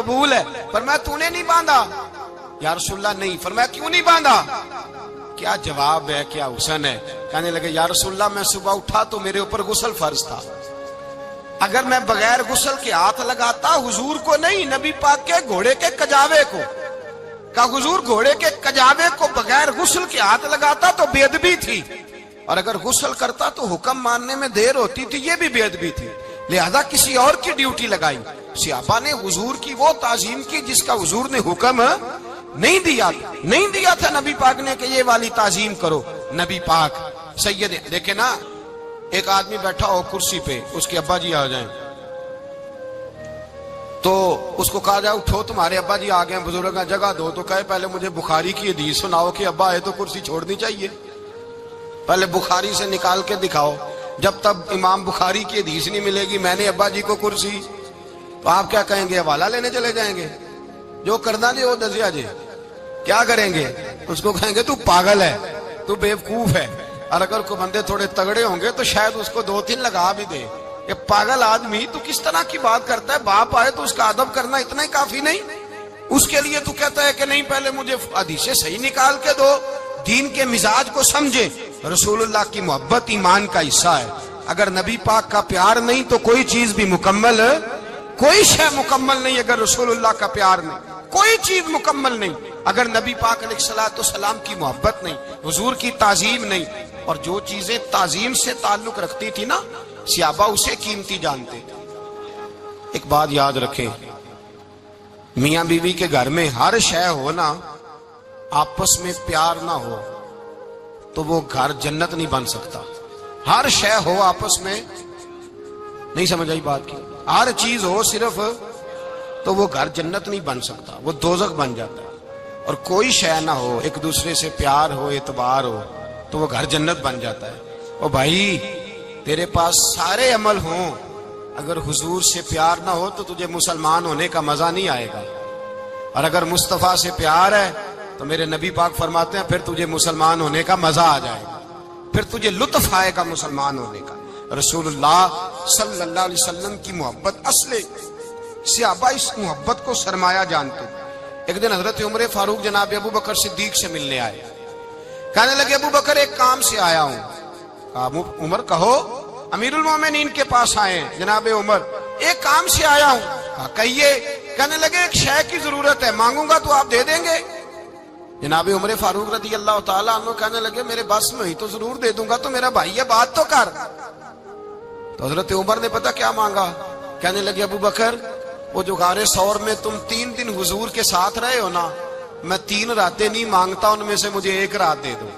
قبول ہے. فرمایا تو نے نہیں باندھا؟ یا رسول اللہ نہیں. فرمایا کیوں نہیں باندھا؟ کیا جواب ہے، کیا حسن ہے. کہنے لگے یا رسول اللہ میں صبح اٹھا تو میرے اوپر غسل فرض تھا، اگر میں بغیر غسل کے ہاتھ لگاتا حضور کو نہیں، نبی پاک کے گھوڑے کے کجاوے کو، کہ حضور گھوڑے کے کجاوے کو بغیر غسل کے ہاتھ لگاتا تو بے ادبی تھی، اور اگر غسل کرتا تو حکم ماننے میں دیر ہوتی تھی، یہ بھی بے ادبی تھی، لہذا کسی اور کی ڈیوٹی لگائی. صحابہ نے حضور کی وہ تعظیم کی جس کا حضور نے حکم نہیں دیا تھا نبی پاک نے کہ یہ والی تعظیم کرو. نبی پاک سید دیکھیں نا، ایک آدمی بیٹھا ہو کرسی پہ، اس کے ابا جی آ جائیں تو اس کو کہا جائے اٹھو تمہارے ابا جی آ گئے بزرگ جگہ دو، تو کہے پہلے مجھے بخاری کی حدیث سناؤ کہ ابا ہے تو کرسی چھوڑنی چاہیے، پہلے بخاری سے نکال کے دکھاؤ. جب تک امام بخاری کی حدیث نہیں ملے گی میں نے ابا جی کو کرسی، تو آپ کیا کہیں گے؟ حوالہ لینے چلے جائیں گے، جو کرنا جی وہ دسیا جی. کیا کریں گے؟ اس کو کہیں گے تو پاگل ہے، تو بیوقوف ہے. اور اگر کوئی بندے تھوڑے تگڑے ہوں گے تو شاید اس کو 2-3 لگا بھی دے کہ پاگل آدمی تو کس طرح کی بات کرتا ہے، باپ آئے تو اس کا ادب کرنا اتنا ہی کافی نہیں؟ اس کے لیے تو کہتا ہے کہ نہیں پہلے مجھے حدیثیں صحیح نکال کے دو، دین کے مزاج کو سمجھے. رسول اللہ کی محبت ایمان کا حصہ ہے. اگر نبی پاک کا پیار نہیں تو کوئی چیز بھی مکمل، کوئی شے مکمل نہیں. اگر رسول اللہ کا پیار نہیں کوئی چیز مکمل نہیں. اگر نبی پاک علیہ الصلوۃ والسلام کی محبت نہیں، حضور کی تعظیم نہیں، اور جو چیزیں تعظیم سے تعلق رکھتی تھی نا صحابہ اسے قیمتی جانتے تھے. ایک بات یاد رکھیں، میاں بیوی کے گھر میں ہر شے ہو نا، آپس میں پیار نہ ہو تو وہ گھر جنت نہیں بن سکتا. ہر شے ہو آپس میں، نہیں سمجھ آئی بات کی، ہر چیز ہو صرف تو وہ گھر جنت نہیں بن سکتا، وہ دوزخ بن جاتا ہے. اور کوئی شے نہ ہو، ایک دوسرے سے پیار ہو، اعتبار ہو تو وہ گھر جنت بن جاتا ہے. او بھائی تیرے پاس سارے عمل ہوں، اگر حضور سے پیار نہ ہو تو تجھے مسلمان ہونے کا مزہ نہیں آئے گا. اور اگر مصطفیٰ سے پیار ہے تو میرے نبی پاک فرماتے ہیں پھر تجھے مسلمان ہونے کا مزہ آ جائے گا، پھر تجھے لطف آئے گا مسلمان ہونے کا. رسول اللہ صلی اللہ علیہ وسلم کی محبت اصل، صحابہ اس محبت کو سرمایہ جانتے. ایک دن حضرت عمر فاروق جناب ابو بکر صدیق سے ملنے آئے. کہنے لگے ابو بکر ایک کام سے آیا ہوں. کہا عمر کہو. امیر المومنین کے پاس آئے جناب عمر، ایک کام سے آیا ہوں. کہا کہیے. کہنے لگے ایک شے کی ضرورت ہے، مانگوں گا تو آپ دے دیں گے؟ جناب عمر فاروق رضی اللہ تعالیٰ عنہ کہنے لگے میرے بس میں ہی تو ضرور دے دوں گا، تو میرا بھائی ہے بات تو کر. تو حضرت عمر نے پتہ کیا مانگا؟ کہنے لگے ابو بکر وہ جو غار ثور میں تم 3 دن حضور کے ساتھ رہے ہو نا، میں 3 راتیں نہیں مانگتا، ان میں سے مجھے 1 رات دے دو.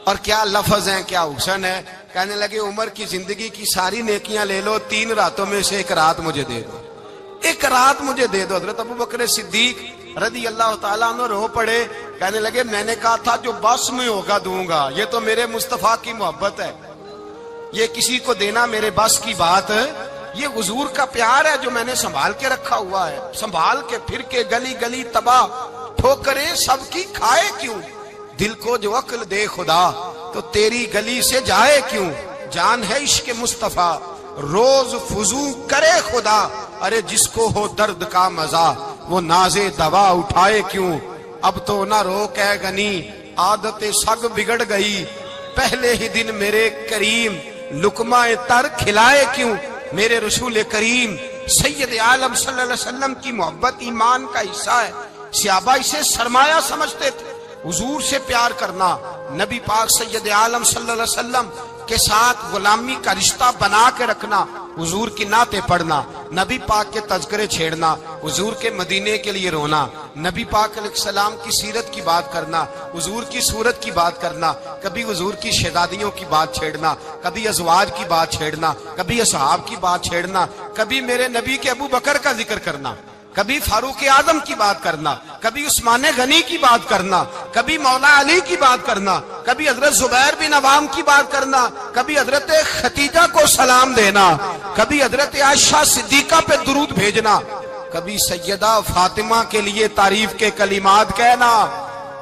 اور کیا لفظ ہیں، کیا حسن ہے. کہنے لگے عمر کی زندگی کی ساری نیکیاں لے لو، 3 راتوں میں سے 1 رات مجھے دے دو، 1 رات مجھے دے دو. حضرت ابو بکر صدیق رضی اللہ تعالیٰ عنہ رو پڑے. کہنے لگے میں نے کہا تھا جو بس میں ہوگا دوں گا، یہ تو میرے مصطفیٰ کی محبت ہے، یہ کسی کو دینا میرے بس کی بات ہے. یہ حضور کا پیار ہے جو میں نے سنبھال کے رکھا ہوا ہے، سنبھال کے پھر کے گلی گلی تباہ ٹھوکریں سب کی کھائے کیوں، دل کو جو عقل دے خدا تو تیری گلی سے جائے کیوں. جان ہے عشق مصطفیٰ روز فضو کرے خدا، ارے جس کو ہو درد کا مزہ وہ ناز دوا اٹھائے کیوں. اب تو نہ روک اے غنی عادت سگ بگڑ گئی، پہلے ہی دن میرے کریم لقمہ تر کھلائے کیوں. میرے رسول کریم سید عالم صلی اللہ علیہ وسلم کی محبت ایمان کا حصہ ہے. صحابہ اسے سرمایہ سمجھتے تھے. حضور سے پیار کرنا، نبی پاک سید عالم صلی اللہ علیہ وسلم کے ساتھ غلامی کا رشتہ بنا کے رکھنا، حضور کی نعتیں پڑھنا، نبی پاک کے تذکرے چھیڑنا، حضور کے مدینے کے لیے رونا، نبی پاک علیہ السلام کی سیرت کی بات کرنا، حضور کی صورت کی بات کرنا، کبھی حضور کی شہزادیوں کی بات چھیڑنا، کبھی ازواج کی بات چھیڑنا، کبھی اصحاب کی بات چھیڑنا، کبھی میرے نبی کے ابو بکر کا ذکر کرنا، کبھی فاروق اعظم کی بات کرنا، کبھی عثمان غنی کی بات کرنا، کبھی مولا علی کی بات کرنا، کبھی حضرت زبیر بن عوام کی بات کرنا، کبھی حضرت خدیجہ کو سلام دینا، کبھی حضرت عائشہ صدیقہ پہ درود بھیجنا، کبھی سیدہ فاطمہ کے لیے تعریف کے کلمات کہنا.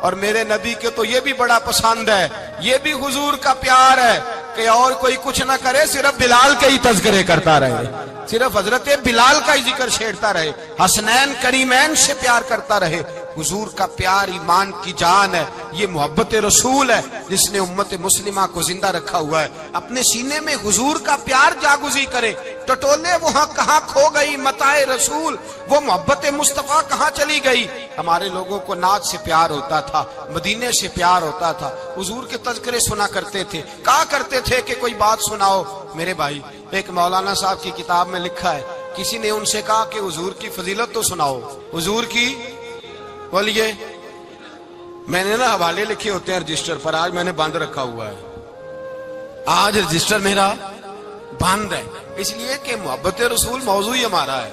اور میرے نبی کے تو یہ بھی بڑا پسند ہے، یہ بھی حضور کا پیار ہے. کہ اور کوئی کچھ نہ کرے، صرف بلال کے ہی تذکرے کرتا رہے، صرف حضرت بلال کا ہی ذکر چھیڑتا رہے، حسنین کریمین سے پیار کرتا رہے۔ حضور کا پیار ایمان کی جان ہے، یہ محبت رسول ہے جس نے امت مسلمہ کو زندہ رکھا ہوا ہے۔ اپنے سینے میں حضور کا پیار جاگزی کرے، ٹٹولے وہاں کہاں کھو گئی متاع رسول، وہ محبت مصطفیٰ کہاں چلی گئی۔ ہمارے لوگوں کو نعت سے پیار ہوتا تھا، مدینے سے پیار ہوتا تھا، حضور کے تذکرے سنا کرتے تھے، کہا کرتے تھے کہ کوئی بات سناؤ۔ میرے بھائی، ایک مولانا صاحب کی کتاب میں لکھا ہے، کسی نے ان سے کہا کہ حضور کی فضیلت تو سناؤ، حضور کی بولیے۔ میں نے نا حوالے لکھے ہوتے ہیں رجسٹر پر، آج میں نے بند رکھا ہوا ہے، آج رجسٹر میرا بند ہے، اس لیے کہ محبت رسول موضوع ہی ہمارا ہے،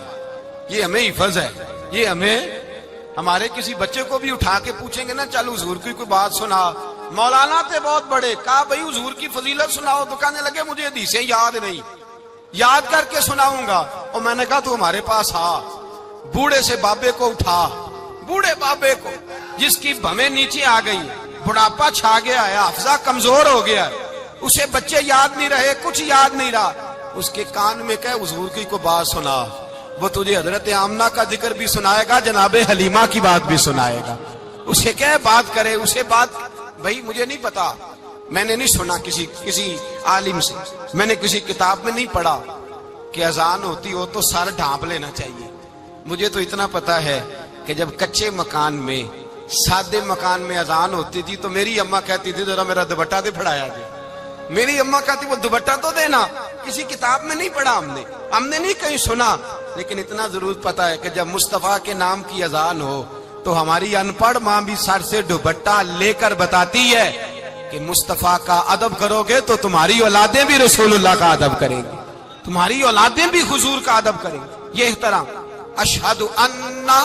یہ ہمیں حفظ ہے، یہ ہمیں ہمارے کسی بچے کو بھی اٹھا کے پوچھیں گے نا چل حضور کی کوئی بات سنا، مولانا تھے بہت بڑے، کہا بھائی حضور کی فضیلت سناؤ، تو کہنے لگے مجھے حدیثیں یاد نہیں، یاد کر کے سناؤں گا۔ اور میں نے کہا تو ہمارے پاس آ، بوڑھے سے بابے کو اٹھا، بوڑھے بابے کو جس کی بھویں نیچے آ گئی، بڑھاپا چھا گیا ہے، حافظہ کمزور ہو گیا ہے، اسے بچے یاد نہیں رہے، کچھ یاد نہیں رہا، اس کے کان میں کہ حضور کی کو بات سنا، وہ تجھے حضرت آمنہ کا ذکر بھی سنائے گا، جناب حلیمہ کی بات بھی سنائے گا، اسے کہ بات کرے، اسے بات۔ بھائی مجھے نہیں پتا، میں نے نہیں سنا کسی عالم سے، میں نے کسی کتاب میں نہیں پڑھا کہ اذان ہوتی ہو تو سر ڈھانپ لینا چاہیے۔ مجھے تو اتنا پتا ہے کہ جب کچے مکان میں، سادے مکان میں اذان ہوتی تھی تو میری اماں کہتی تھی ذرا میرا دوپٹہ دے پھڑایا جائے، میری اماں کہتی وہ دوپٹہ تو دینا، کسی کتاب میں نہیں پڑھا ہم نے نہیں کہیں سنا، لیکن اتنا ضرور پتا ہے کہ جب مصطفیٰ کے نام کی اذان ہو تو ہماری ان پڑھ ماں بھی سر سے دوپٹہ لے کر بتاتی ہے کہ مصطفیٰ کا ادب کرو گے تو تمہاری اولادیں بھی رسول اللہ کا ادب کریں گی، تمہاری اولادیں بھی حضور کا ادب کریں گی۔ یہ احترام، اشہد ان